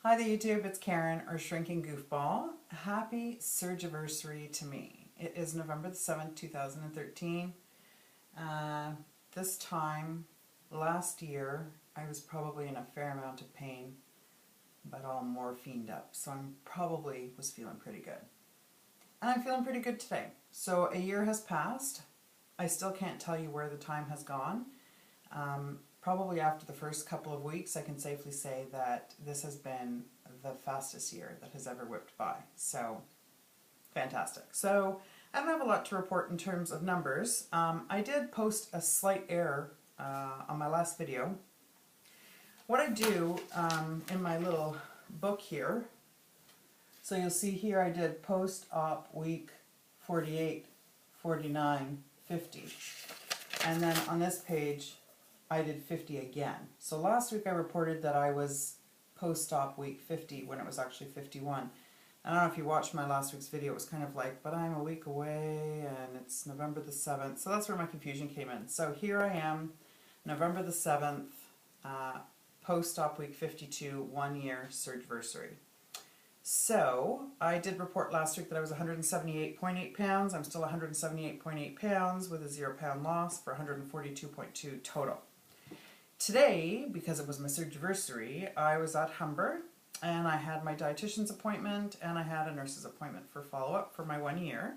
Hi there YouTube, it's Karen, or Shrinking Goofball. Happy Surgiversary to me. It is November the 7th, 2013. This time last year, I was probably in a fair amount of pain, but all morphined up, so I probably was feeling pretty good. And I'm feeling pretty good today. So a year has passed. I still can't tell you where the time has gone. Probably after the first couple of weeks, I can safely say that this has been the fastest year that has ever whipped by. So, fantastic. So, I don't have a lot to report in terms of numbers. I did post a slight error on my last video. What I do in my little book here, so you'll see here I did post-op week 48, 49, 50. And then on this page, I did 50 again. So last week I reported that I was post-op week 50 when it was actually 51. I don't know if you watched my last week's video, it was kind of like, but I'm a week away and it's November the 7th. So that's where my confusion came in. So here I am, November the 7th, post-op week 52, 1 year Surgiversary. So I did report last week that I was 178.8 pounds. I'm still 178.8 pounds with a 0 pound loss for 142.2 total. Today, because it was my Surgiversary, I was at Humber and I had my dietitian's appointment and I had a nurse's appointment for follow-up for my 1 year.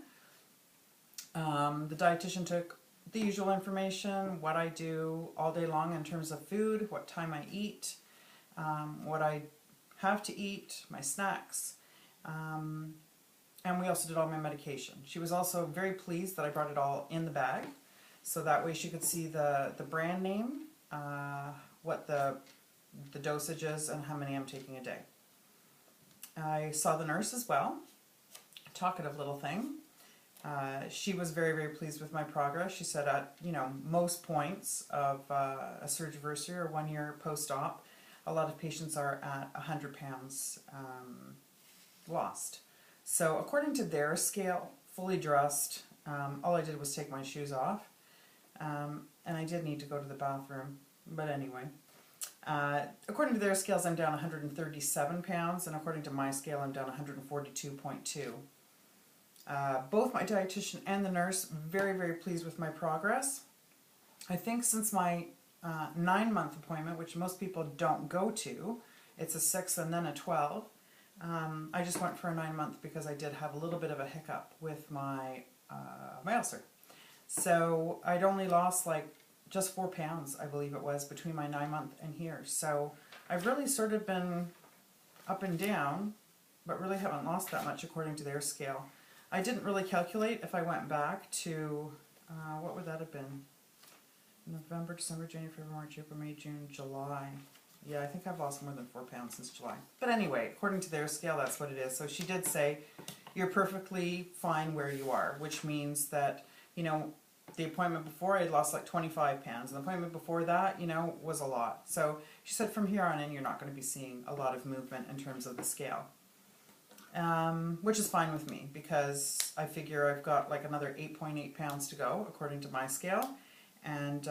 The dietitian took the usual information, what I do all day long in terms of food, what time I eat, what I have to eat, my snacks, and we also did all my medication. She was also very pleased that I brought it all in the bag, so that way she could see the brand name, what the dosage is, and how many I'm taking a day. I saw the nurse as well, talkative little thing. She was very, very pleased with my progress. She said at, most points of a Surgiversary or 1 year post-op, a lot of patients are at 100 pounds lost. So according to their scale, fully dressed, all I did was take my shoes off. And I did need to go to the bathroom, but anyway. According to their scales, I'm down 137 pounds, and according to my scale, I'm down 142.2. Both my dietitian and the nurse very, very pleased with my progress. I think since my 9-month appointment, which most people don't go to, it's a 6 and then a 12. I just went for a 9-month because I did have a little bit of a hiccup with my ulcer. So I'd only lost like just 4 pounds, I believe it was, between my 9-month and here. So I've really sort of been up and down, but really haven't lost that much according to their scale. I didn't really calculate if I went back to, what would that have been? November, December, January, February, March, April, May, June, July. Yeah, I think I've lost more than 4 pounds since July. But anyway, according to their scale, that's what it is. So she did say, you're perfectly fine where you are, which means that, the appointment before I had lost like 25 pounds, and the appointment before that, was a lot. So she said from here on in, you're not going to be seeing a lot of movement in terms of the scale. Which is fine with me, because I figure I've got like another 8.8 pounds to go, according to my scale. And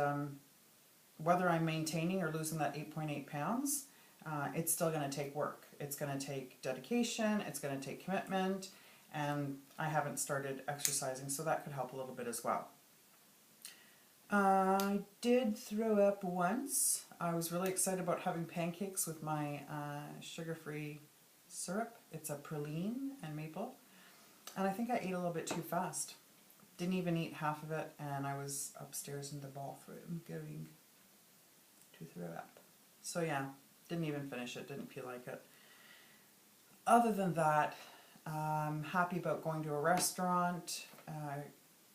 whether I'm maintaining or losing that 8.8 pounds, it's still going to take work. It's going to take dedication, it's going to take commitment, and I haven't started exercising, so that could help a little bit as well. I did throw up once. I was really excited about having pancakes with my sugar-free syrup. It's a praline and maple. And I think I ate a little bit too fast. Didn't even eat half of it, and I was upstairs in the bathroom going to throw up. So yeah, didn't even finish it, didn't feel like it. Other than that, I'm happy about going to a restaurant,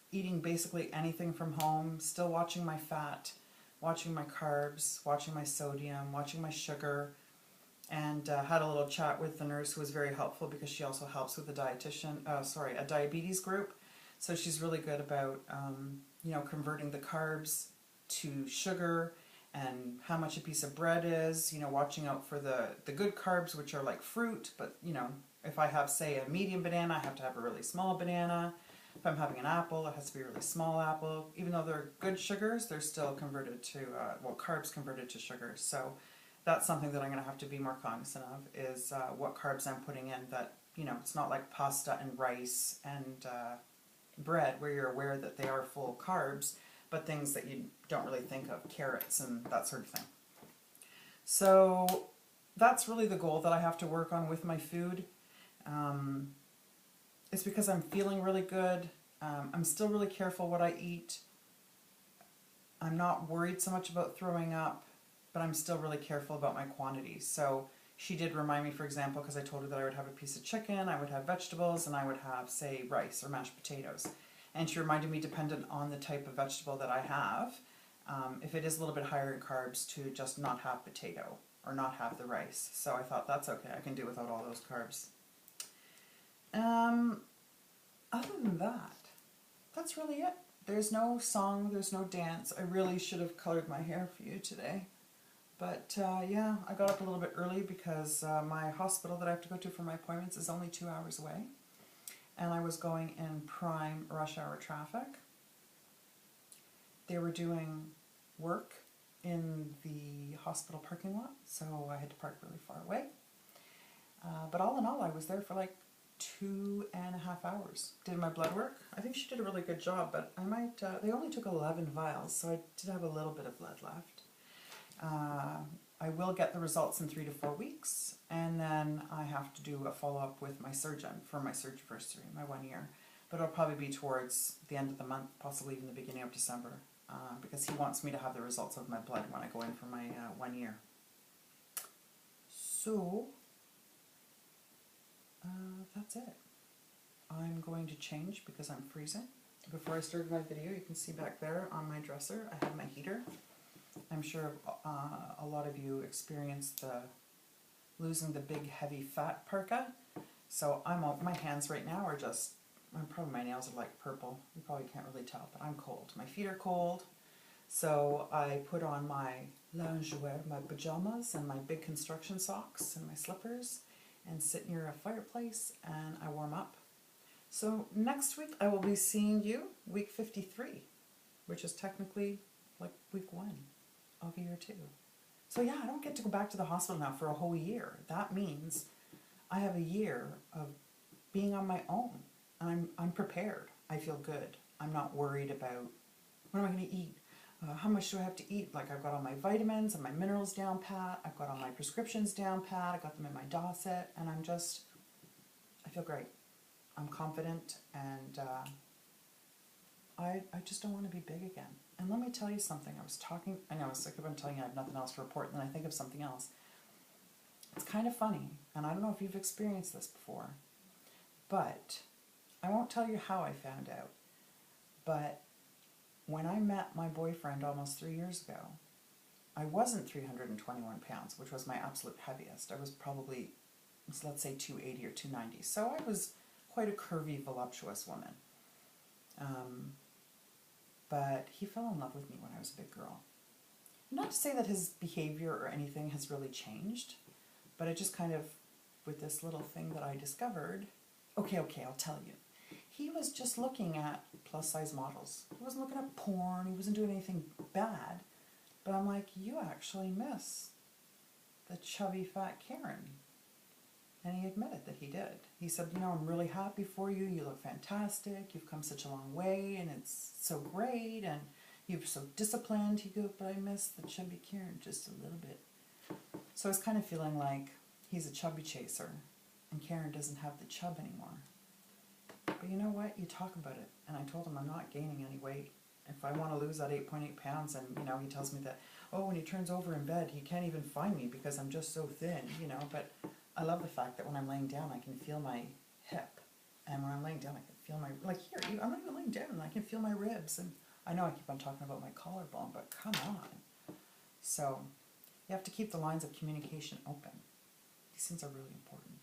eating basically anything from home, still watching my fat, watching my carbs, watching my sodium, watching my sugar, and had a little chat with the nurse who was very helpful because she also helps with a diabetes group. So she's really good about, converting the carbs to sugar and how much a piece of bread is, watching out for the good carbs, which are like fruit, but, if I have, say, a medium banana, I have to have a really small banana. If I'm having an apple, it has to be a really small apple. Even though they're good sugars, they're still converted to, carbs converted to sugars. So that's something that I'm going to have to be more cognizant of, is what carbs I'm putting in. That, you know, it's not like pasta and rice and bread where you're aware that they are full of carbs, but things that you don't really think of, carrots and that sort of thing. So that's really the goal that I have to work on with my food. It's because I'm feeling really good. I'm still really careful what I eat. I'm not worried so much about throwing up, but I'm still really careful about my quantities. So she did remind me, for example, because I told her that I would have a piece of chicken, I would have vegetables, and I would have, say, rice or mashed potatoes. And she reminded me, dependent on the type of vegetable that I have, if it is a little bit higher in carbs, to just not have potato or not have the rice. So I thought, that's okay, I can do without all those carbs. Other than that, that's really it. There's no song, there's no dance. I really should have colored my hair for you today. But yeah, I got up a little bit early because my hospital that I have to go to for my appointments is only 2 hours away. And I was going in prime rush hour traffic. They were doing work in the hospital parking lot, so I had to park really far away. But all in all, I was there for like 2.5 hours. Did my blood work. I think she did a really good job, but I might, they only took 11 vials, so I did have a little bit of blood left. I will get the results in 3 to 4 weeks, and then I have to do a follow-up with my surgeon for my SURGIVERSARY, my 1 year. But it'll probably be towards the end of the month, possibly even the beginning of December, because he wants me to have the results of my blood when I go in for my 1 year. So, that's it. I'm going to change because I'm freezing. Before I started my video, you can see back there on my dresser, I have my heater. I'm sure a lot of you experienced losing the big heavy fat parka. So my hands right now are just, probably my nails are like purple. You probably can't really tell, but I'm cold. My feet are cold. So I put on my lingerie, my pajamas and my big construction socks and my slippers and sit near a fireplace and I warm up. So next week I will be seeing you, week 53, which is technically like week 1 of year 2. So yeah, I don't get to go back to the hospital now for a whole year. That means I have a year of being on my own. And I'm prepared. I feel good. I'm not worried about what am I going to eat? How much do I have to eat? Like, I've got all my vitamins and my minerals down pat. I've got all my prescriptions down pat. I got them in my Dosset, and I feel great. I'm confident, and I just don't want to be big again. And let me tell you something. I know, I keep on telling you I have nothing else to report, and then I think of something else. It's kind of funny, and I don't know if you've experienced this before, but I won't tell you how I found out, but when I met my boyfriend almost 3 years ago, I wasn't 321 pounds, which was my absolute heaviest. I was probably, let's say, 280 or 290. So I was quite a curvy, voluptuous woman. But he fell in love with me when I was a big girl. Not to say that his behavior or anything has really changed, but I just kind of, with this little thing that I discovered, okay, I'll tell you. He was just looking at plus-size models. He wasn't looking at porn. He wasn't doing anything bad. But I'm like, you actually miss the chubby, fat Karen. And he admitted that he did. He said, you know, I'm really happy for you. You look fantastic. You've come such a long way, and it's so great. And you're so disciplined. He goes, but I miss the chubby Karen just a little bit. So I was kind of feeling like he's a chubby chaser, and Karen doesn't have the chub anymore. But you know what? You talk about it. And I told him I'm not gaining any weight. If I want to lose that 8.8 pounds, and, you know, he tells me that, oh, when he turns over in bed, he can't even find me because I'm just so thin, you know. But I love the fact that when I'm laying down, I can feel my hip. And when I'm laying down, I can feel my, like here, I'm not even laying down, and I can feel my ribs. And I know I keep on talking about my collarbone, but come on. So you have to keep the lines of communication open. These things are really important.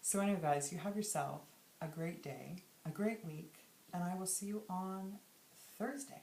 So anyway, guys, you have yourself a great day, a great week, and I will see you on Thursday.